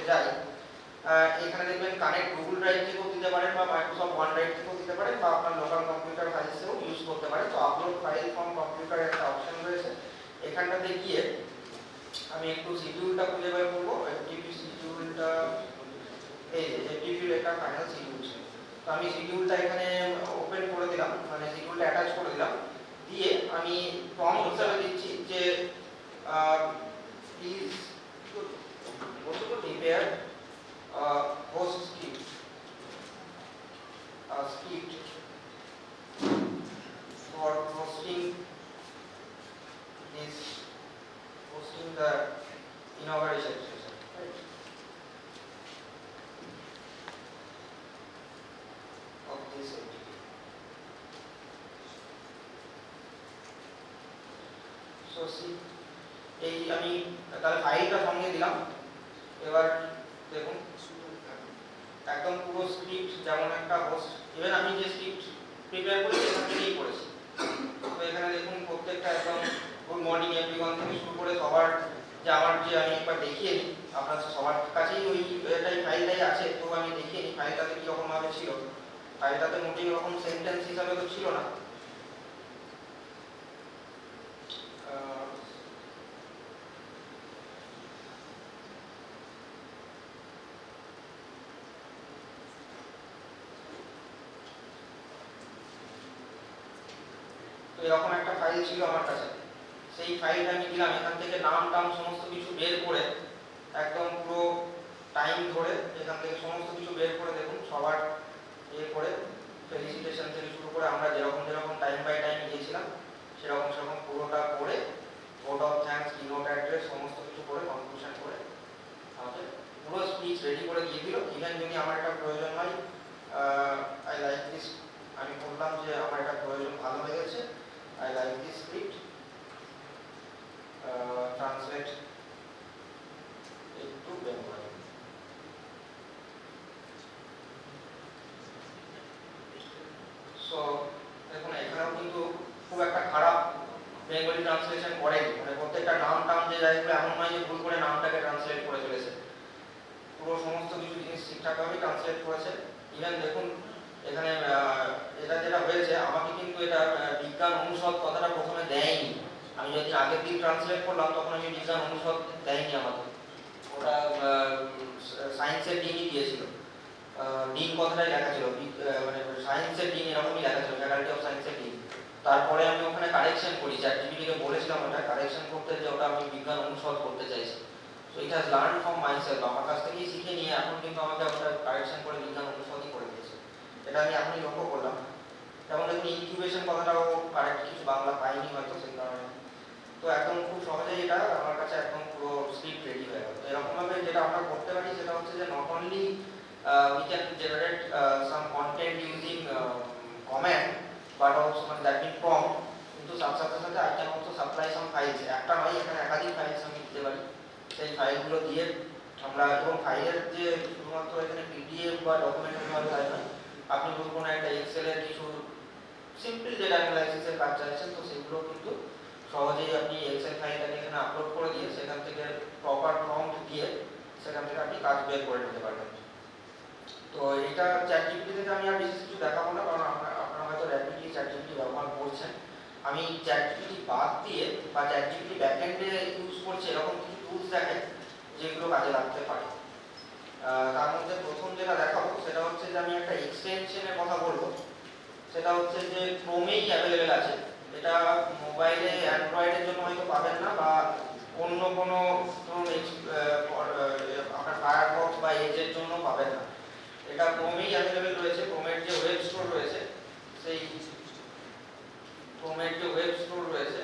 যাই, এখানে দেখবেন কানেক্ট গুগল ড্রাইভ থেকেও দিতে পারেন বা মাইক্রোসফট ওয়ান ড্রাইভ থেকেও দিতে পারেন বা আপনার লোকাল কম্পিউটার ফাইলসেও ইউজ করতে পারেন। তো আপলোড ফাইল ফ্রম কম্পিউটার একটা অপশন রয়েছে, এখানটাতে গিয়ে আমি একটু শিডিউলটা খুঁজে বের করবো। এফটিপি শিডিউলটা, এই যে এফটিপির একটা ফাইনাল শিডিউল ছিল, তো আমি শিডিউলটা এখানে ওপেন করে দিলাম, মানে শিডিউলটা অ্যাটাচ করে দিলাম, দিয়ে আমি প্রম্পট হিসেবে দিচ্ছি যে please prepare host script, script for hosting the inauguration session, right? Of this entity. So see, এই আমি তাহলে ফাইলটা সঙ্গে দিলাম। এবার দেখুন একদম পুরো স্ক্রিপ্ট যেমন একটা হোস্ট, ইভেন আমি যে স্ক্রিপ্ট প্রিপেয়ার করেছি এখান থেকেই করেছি। তো এখানে দেখুন প্রত্যেকটা একদম গুড মর্নিং এভরিওয়ান থেকে শুরু করে সবার যে আমার যে আমি একবার দেখিয়ে নিই, আপনার সবার কাছেই ওই এটাই ফাইলটাই আছে, তো আমি দেখিয়ে নিই ফাইলটাতে কীরকম ভাবে ছিল। ফাইলটাতে মোটেই রকম সেন্টেন্স হিসাবে তো ছিল না, তো এরকম একটা ফাইল ছিল আমার কাছে। সেই ফাইলটা আমি দিলাম, এখান থেকে নাম টাম সমস্ত কিছু বের করে একদম পুরো টাইম ধরে এখান থেকে সমস্ত কিছু বের করে দেখুন সবার করে ফেলিসিটেশন থেকে শুরু করে আমরা যেরকম যেরকম টাইম বাই টাইম দিয়েছিলাম সেরকম সেরকম পুরোটা করে vote of thanks, keynote address সমস্ত কিছু করে কনক্লুশন করে আমাকে পুরো স্পিচ রেডি করে দিয়ে দিল। ইভেন যদি আমার একটা প্রয়োজন হয়, আই লাইক দিস, আমি বললাম যে আমার একটা প্রয়োজন ভালো লেগেছে, I like this script, translate it to Bengali. So দেখুন এখানেও কিন্তু খুব একটা খারাপ বেঙ্গলি ট্রান্সলেশন করেনি, মানে প্রত্যেকটা নাম টাম যে জায়গাগুলো এমন নয় যে ভুল করে নামটাকে ট্রান্সলেট করে চলেছে, পুরো সমস্ত কিছু জিনিস ঠিকঠাকভাবে ট্রান্সলেট করেছে। ইভেন দেখুন এখানে এটা যেটা হয়েছে, আমাকে কিন্তু এটা বিজ্ঞান অনুষদ কথাটা প্রথমে দেয়নি। আমি যদি আগের দিন ট্রান্সলেট করলাম তখন আমি বিজ্ঞান অনুষদ দেয়নি আমাকে, ওটা সায়েন্সের ডিনই দিয়েছিল। ডিন কথাটাই লেখা ছিল, মানে সায়েন্সের ডিন এরকমই লেখা ছিল, ফ্যাকাল্টি অফ সায়েন্সের ডিন। তারপরে আমি ওখানে কারেকশন করি, চ্যাটজিপিটিকে বলেছিলাম ওটা কারেকশন করতে, যে ওটা আমি বিজ্ঞান অনুষদ করতে চাইছি। So it has learn from myself, আমার কাছ থেকেই শিখে নিয়ে এখন কিন্তু আমাকে ওটা কারেকশন করে বিজ্ঞান অনুষদই করে দিয়েছে। এটা আমি এখনই লক্ষ্য করলাম। যেমন দেখুন ইনকিউবেশন কথাটাও কারেক্ট কিছু বাংলা পাইনি হয়তো সেই কারণে, তো একদম খুব সহজেই এটা আমার কাছে একদম পুরো স্ক্রিপ্ট রেডি হয়ে গেল। এরকমভাবে যেটা আমরা করতে পারি সেটা হচ্ছে যে not only we can generate some content using command but also that means prompt, কিন্তু সাথে সাথে I can also supply some files, একটা নয় এখানে একাধিক ফাইলস আমি দিতে পারি। সেই ফাইলগুলো দিয়ে আমরা, এবং ফাইলের যে শুধুমাত্র এখানে পিডিএফ বা ডকুমেন্টের ভাবে হয় না, আপনি যদি কোনো একটা এক্সেলের কিছু সিম্পল ডেটা অ্যানালাইসিসের কাজ চাইছেন তো সেগুলো কিন্তু সহজেই আপনি এক্সেল ফাইলটাকে এখানে আপলোড করে দিয়ে সেখান থেকে প্রপার প্রম্পট দিয়ে সেখান থেকে আপনি কাজ বের করে নিতে পারবেন। তো এটা চ্যাটজিপিটিতে আমি আর বিশেষ কিছু দেখাবো না, কারণ আপনারা হয়তো র্যাপিডলি চ্যাটজিপিটি ব্যবহার করছেন। আমি চ্যাটজিপিটি বাদ দিয়ে বা চ্যাটজিপিটি ব্যাকএন্ডে ইউজ করছি এরকম কিছু টুলস দেখাই যেগুলো কাজে লাগতে পারে। তার মধ্যে প্রথম যেটা দেখাবো সেটা হচ্ছে যে আমি একটা এক্সটেনশনের কথা বলবো, সেটা হচ্ছে যে ক্রোমেই অ্যাভেলেবেল আছে। এটা মোবাইলে অ্যান্ড্রয়েডের জন্য হয়তো পাবেন না, বা অন্য কোনো আপনার ফায়ারফক্স বা এজের জন্য পাবেন না। এটা ক্রোমেই অ্যাভেলেবেল রয়েছে। ক্রোমের যে ওয়েব স্টোর রয়েছে, সেই ক্রোমের যে ওয়েব স্টোর রয়েছে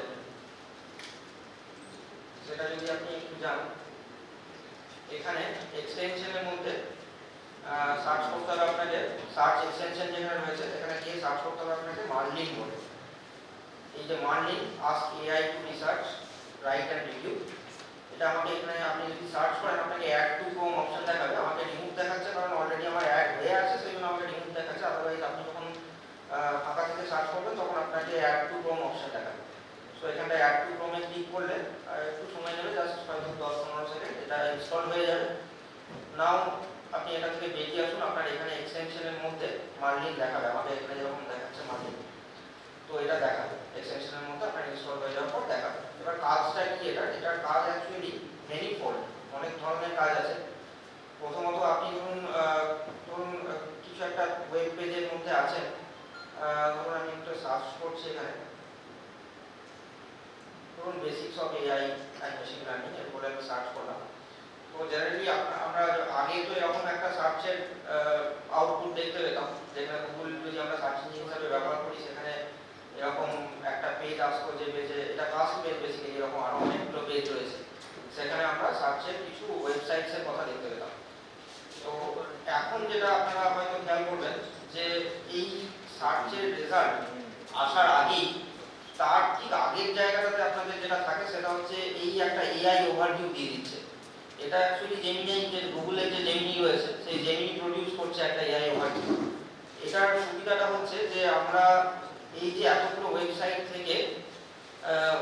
সেটা যদি আপনি একটু যান, এখানে এক্সটেনশনের মধ্যে সার্চ করতে হবে আপনাকে, সার্চ এক্সটেনশন যেখানে রয়েছে এখানে গিয়ে সার্চ করতে হবে আপনাকে মার্লিন বলে। এই যে Merlin ask AI to research write and review, এটা আমাকে এখানে আপনি যদি সার্চ করেন আপনাকে অ্যাড টু ক্রোম অপশন দেখাবে। আমাকে রিমুভ দেখাচ্ছে কারণ অলরেডি আমার অ্যাড হয়ে আছে, সেই জন্য আমাকে রিমুভ দেখাচ্ছে। আদারওয়াইজ আপনি যখন ফাঁকা থেকে সার্চ করবেন তখন আপনাকে অ্যাড টু ক্রোম অপশন দেখাবে। সো এখানটা অ্যাড টু ক্রোমে ক্লিক করলে একটু সময় নেবে, জাস্ট হয়তো 10-15 সেকেন্ড, এটা ইনস্টল হয়ে যাবে। নাও আপনি এটা থেকে বেরিয়ে আসুন, আপনার এখানে এক্সটেনশনের মধ্যে মার্লিন দেখাবে, আমাদের এখানে যেরকম দেখাচ্ছে মার্লিন, তো এটা দেখাবে এক্সটেনশনের মধ্যে আপনার ইনস্টল হয়ে যাওয়ার পর দেখাবে। এবার কাজটা কি, এটার কাজ অ্যাকচুয়ালি মেনিফোল্ড, অনেক ধরনের কাজ আছে। প্রথমত আপনি ধরুন কিছু একটা ওয়েব পেজের মধ্যে আছেন, ধরুন আমি একটা সার্চ করছি এখানে, ধরুন basics of AI and machine learning এর বলে আমি সার্চ করলাম। তো জেনারেলি আমরা আগে তো এরকম একটা সার্চের আউটপুট দেখতে পেতাম, যেখানে গুগল যদি আমরা সার্চ ইঞ্জিন হিসাবে ব্যবহার করি, সেখানে এরকম একটা পেজ আসতো, যে পেজে, এটা ফার্স্ট পেজ বেসিক্যালি, এরকম আরো অনেকগুলো পেজ রয়েছে, সেখানে আমরা সার্চের কিছু ওয়েবসাইটসের কথা দেখতে পেতাম। তো এখন যেটা আপনারা হয়তো খেয়াল করবেন, যে এই সার্চের রেজাল্ট আসার আগেই, তার ঠিক আগের জায়গাটাতে আপনাদের যেটা থাকে সেটা হচ্ছে এই একটা এআই ওভারভিউ দিয়ে দিচ্ছে। এটা অ্যাকচুয়ালি জেমিনি, যে গুগলের যে জেমিনি রয়েছে, সেই জেমিনি প্রডিউস করছে একটা এআই ওভারভিউ। এটার সুবিধাটা হচ্ছে যে আমরা এই যে এতগুলো ওয়েবসাইট থেকে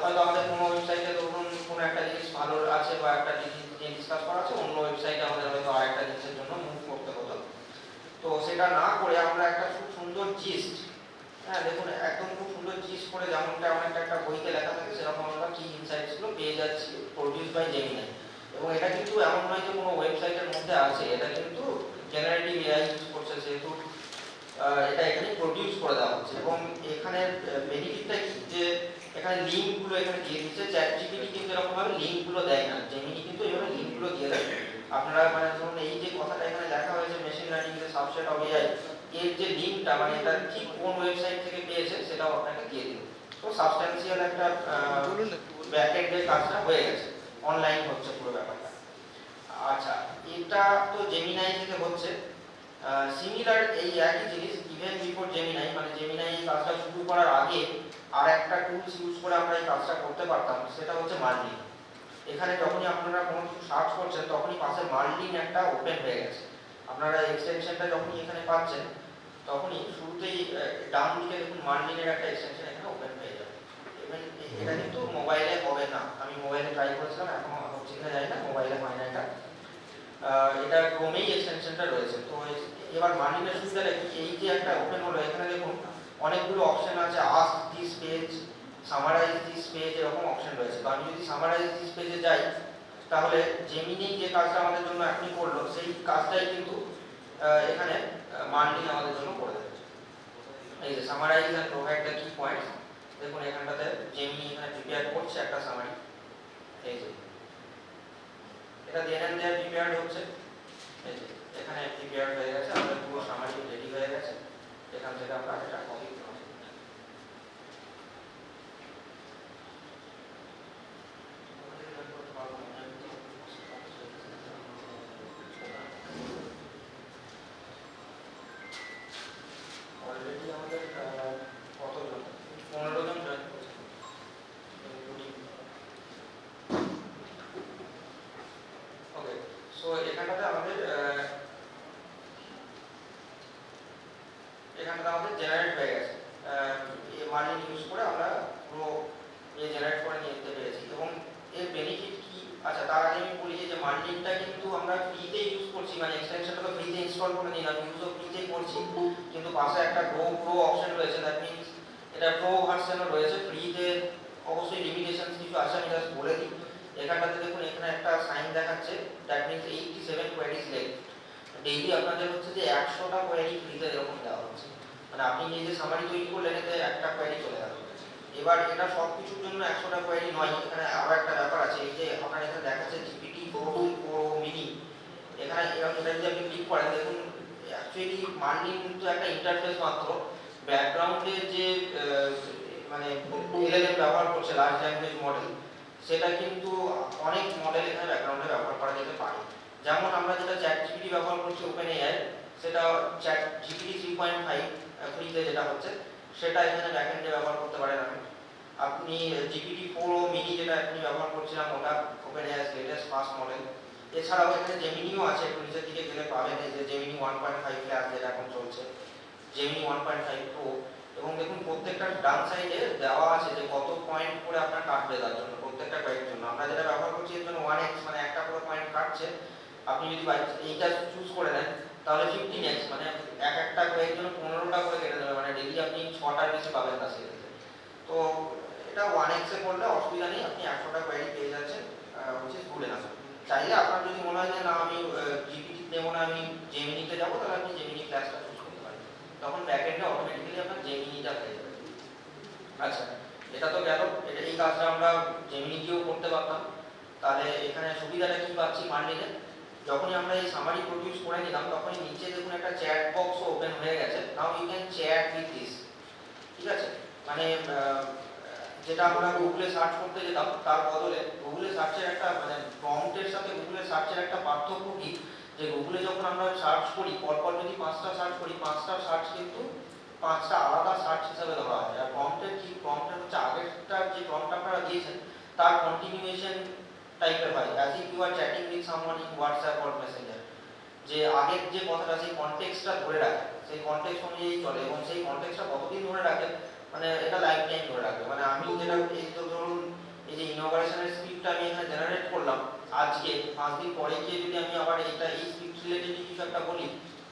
হয়তো আমাদের কোনো ওয়েবসাইটে ধরুন কোনো একটা জিনিস ভালো আছে বা একটা জিনিস নিয়ে ডিসকাস করা আছে, অন্য ওয়েবসাইটে আমাদের হয়তো আরেকটা জিনিসের জন্য মুভ করতে হতো। তো সেটা না করে আমরা একটা খুব সুন্দর জিস্ট, হ্যাঁ দেখুন একদম খুব সুন্দর জিস্ট করে, যেমনটা অনেকটা একটা বইতে লেখা থাকে, সেরকম আমরা কি ইনসাইটসগুলো পেয়ে যাচ্ছি প্রডিউস বাই জেমিনি। এবং এটা কিন্তু এমন নয় যে কোনো ওয়েবসাইটের মধ্যে আছে, এটা কিন্তু জেনারেটিভ এআই ইউজ করছে, যেহেতু এটা এখানে প্রডিউস করে দেওয়া হচ্ছে। এবং এখানে বেনিফিটটা কি, যে এখানে লিঙ্কগুলো এখানে দিয়ে দিচ্ছে। চ্যাটজিপিটি কিন্তু এরকম ভাবে লিঙ্কগুলো দেয় না, জেমিনি কিন্তু এইভাবে লিঙ্কগুলো দিয়ে দেয়। আপনারা মানে ধরুন এই যে কথাটা এখানে লেখা হয়েছে মেশিন লার্নিং এর সাবসেট অফ এআই, এর যে লিঙ্কটা, মানে এটা ঠিক কোন ওয়েবসাইট থেকে পেয়েছে সেটাও আপনাকে দিয়ে দিন। তো সাবস্ট্যান্সিয়াল একটা ব্যাকএন্ডের কাজটা হয়ে গেছে, অনলাইন হচ্ছে পুরো ব্যাপারটা। আচ্ছা, এটা তো জেমিনাই থেকে হচ্ছে। সিমিলার এই একই জিনিস ইভেন বিফোর জেমিনাই, মানে জেমিনাই এই কাজটা শুরু করার আগে আর একটা টুলস ইউজ করে আমরা এই কাজটা করতে পারতাম, সেটা হচ্ছে মার্লিন। এখানে যখনই আপনারা কোনো কিছু সার্চ করছেন, তখনই পাশে মার্লিন একটা ওপেন হয়ে গেছে। আপনারা এক্সটেনশনটা যখনই এখানে পাচ্ছেন, তখনই শুরুতেই ডান দিকে দেখুন মার্লিনের একটা এক্সটেনশন এখানে ওপেন হয়ে যাবে। এবং এটা কিন্তু মোবাইলে হবে না, আমি মোবাইলে ট্রাই করেছিলাম, এখন হচ্ছে কিনা জানি না, মোবাইলে হয় না এটা। এটা ক্রোমেই এক্সটেনশনটা রয়েছে। তো এবার মার্লিনের সুবিধাটা কি, এই যে একটা ওপেন হলো, এখানে দেখুন অনেকগুলো অপশন আছে, ask this page, summarize this page, এরকম অপশন রয়েছে। তো আমি যদি সামারাইজ দিস পেজে যাই, তাহলে জেমিনি যে কাজটা আমাদের জন্য এখনই করলো, সেই কাজটাই কিন্তু এখানে মার্লিন আমাদের জন্য করে দেবে। এই যে সামারাইজ এন্ড প্রোভাইড দ্য কি পয়েন্টস, দেখুন এখানটাতে জেমিনি এখানে প্রিপেয়ার করছে একটা সামারি। এই যে এটা দেন এন্ড দেয়ার প্রিপেয়ার্ড হচ্ছে, এই যে এখানে প্রিপেয়ার্ড হয়ে গেছে, আমাদের পুরো সামারি রেডি হয়ে গেছে। এখান থেকে আমরা এটা কপি করব। অলরেডি আমাদের কতজন, 15 জন জয়েন করেছে। ওকে, সো এখানটাতে আমাদের জেনারেট হয়ে গেছে। মার্লিন ইউজ করে আমরা পুরো জেনারেট করে নিয়ে যেতে পেরেছি। এবং এর বেনিফিট কি, আচ্ছা তার আগে আমি বলি যে মার্লিনটা কিন্তু আমরা ফ্রিতে ইউজ করছি, মানে এক্সটেনশনটা তো ফ্রিতে ইনস্টল করে নিলাম, ইউজও ফ্রিতেই করছি, কিন্তু পাশে একটা প্রো অপশন রয়েছে, দ্যাট মিনস এটা প্রো ভার্সনও রয়েছে। ফ্রিতে অবশ্যই লিমিটেশনস কিছু আছে, আমি জাস্ট বলে দিই। এখানটাতে দেখুন এখানে একটা সাইন দেখাচ্ছে, that means 87 queries left. Daily আপনাদের হচ্ছে যে 100টা কোয়েরি ফ্রিতে এরকম দেওয়া হচ্ছে, মানে আপনি এই যে সামারি তৈরি করলেন, এতে একটা কোয়েরি চলে গেল। এবার এটা সব কিছুর জন্য 100টা কোয়েরি নয়, এখানে আরো একটা ব্যাপার আছে। এই যে আপনার এখানে দেখাচ্ছে জিপিটি 4 মিনি, এখানে এরকম এটা যদি আপনি ক্লিক করেন, দেখুন অ্যাকচুয়ালি মার্লিন কিন্তু একটা ইন্টারফেস মাত্র। ব্যাকগ্রাউন্ডে যে মানে এলএলএম ব্যবহার করছে, লার্জ ল্যাঙ্গুয়েজ মডেল, সেটা কিন্তু অনেক মডেল এখানে ব্যাকগ্রাউন্ডে ব্যবহার করা যেতে পারে। যেমন আমরা যেটা চ্যাট জিপিটি ব্যবহার করছি ওপেন এআই, সেটা চ্যাট জিপিটি 3.5 ফ্রিতে যেটা হচ্ছে, সেটা এখানে ব্যাকএন্ডে ব্যবহার করতে পারেন। আপনি জিপিটি 4 মিনি যেটা আপনি ব্যবহার করছিলাম, ওটা open AI latest fast model. এছাড়াও এখানে জেমিনিও আছে, একটু নিচের দিকে গেলে পাবেন এই যে জেমিনি 1.5 ক্লাস যেটা এখন চলছে, জেমিনি 1.5 প্রো। এবং দেখুন প্রত্যেকটা ডান সাইডে দেওয়া আছে যে কত পয়েন্ট করে আপনার কাটবে তার জন্য, প্রত্যেকটা কোয়েরির জন্য। আমরা যেটা ব্যবহার করছি এর জন্য 1x, মানে একটা করে পয়েন্ট কাটছে। আপনি যদি এইটা চুজ করে নেন তাহলে 15x মানে এক একটা করে এর জন্য 15টা করে কেটে দেবে, মানে ডেইলি আপনি 6টার বেশি পাবেন না সেক্ষেত্রে। তো এটা 1x এ করলে অসুবিধা নেই, আপনি 100টা কোয়েরি পেয়ে যাচ্ছেন, which is good enough। চাইলে আপনার যদি মনে হয় যে না আমি জিপিটি নেবো না, আমি জেমিনিতে যাবো, তাহলে আপনি জেমিনি ক্লাসটা চুজ করতে পারেন, তখন ব্যাকএন্ডে অটোমেটিক্যালি আপনার জেমিনিটা পেয়ে যাবে। আচ্ছা, এটা তো গেল, এটা এই কাজটা আমরা জেমিনিকেও করতে পারতাম। তাহলে এখানে সুবিধাটা কি পাচ্ছি মার্লিনে, যখনই আমরা এই সামারি প্রডিউস করে নিলাম তখনই নিচে দেখুন একটা চ্যাট বক্স ওপেন হয়ে গেছে। Now you can chat with this, ঠিক আছে? মানে যেটা আমরা গুগলে সার্চ করতে যেতাম তার বদলে গুগলে সার্চের একটা মানে প্রম্পটের সাথে গুগলে সার্চের একটা পার্থক্য কি, যে গুগলে যখন আমরা সার্চ করি পরপর যদি 5টা সার্চ করি, 5টা সার্চ কিন্তু 5টা আলাদা সার্চ হিসাবে ধরা হয়। আর প্রম্পটের কি, প্রম্পটের হচ্ছে আগেরটার যে প্রম্পট আপনারা দিয়েছেন তার কন্টিনিউয়েশন টাইপের হয়, as if you are chatting with someone in WhatsApp or Messenger. যে আগের যে কথাটা সেই কনটেক্সটটা ধরে রাখে, সেই কনটেক্সট অনুযায়ী চলে, এবং সেই কনটেক্সটটা কতদিন ধরে রাখে, মানে এটা লাইফ টাইম ধরে রাখবে। মানে আমি যেটা এই তো ধরুন এই যে ইনোভেশনের স্ক্রিপ্টটা আমি এখানে জেনারেট করলাম, আজকে 5 দিন পরে গিয়ে যদি আমি আবার এইটা এই স্ক্রিপ্ট রিলেটেড কিছু একটা বলি,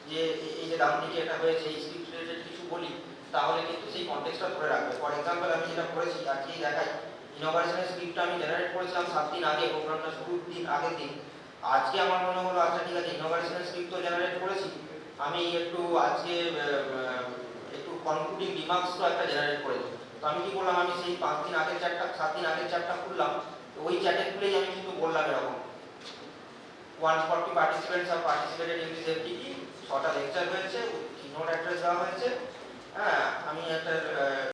যে এই যে ডান দিকে এটা হয়েছে এই স্ক্রিপ্ট রিলেটেড কিছু বলি, তাহলে কিন্তু সেই কনটেক্সটটা ধরে রাখবে। ফর এক্সাম্পল আমি যেটা করেছি আজকেই দেখাই, ইনোভেশনের স্ক্রিপ্টটা আমি জেনারেট করেছিলাম 7 দিন আগে, প্রোগ্রামটা শুরুর দিন আগের দিন। আজকে আমার মনে হলো আচ্ছা ঠিক আছে ইনোভেশনের স্ক্রিপ্ট তো জেনারেট করেছি, আমি একটু আজকে একটু কনক্লুডিং রিমার্কস তো একটা জেনারেট করে দিই। তো আমি কি করলাম, আমি সেই 5 দিন আগের চ্যাটটা 7 দিন আগের চ্যাটটা খুললাম, তো ওই চ্যাটে খুলেই আমি কিন্তু বললাম এরকম 140 participants have participated in this FTP, 6টা লেকচার হয়েছে, কিনোট অ্যাড্রেস দেওয়া হয়েছে, হ্যাঁ আমি একটা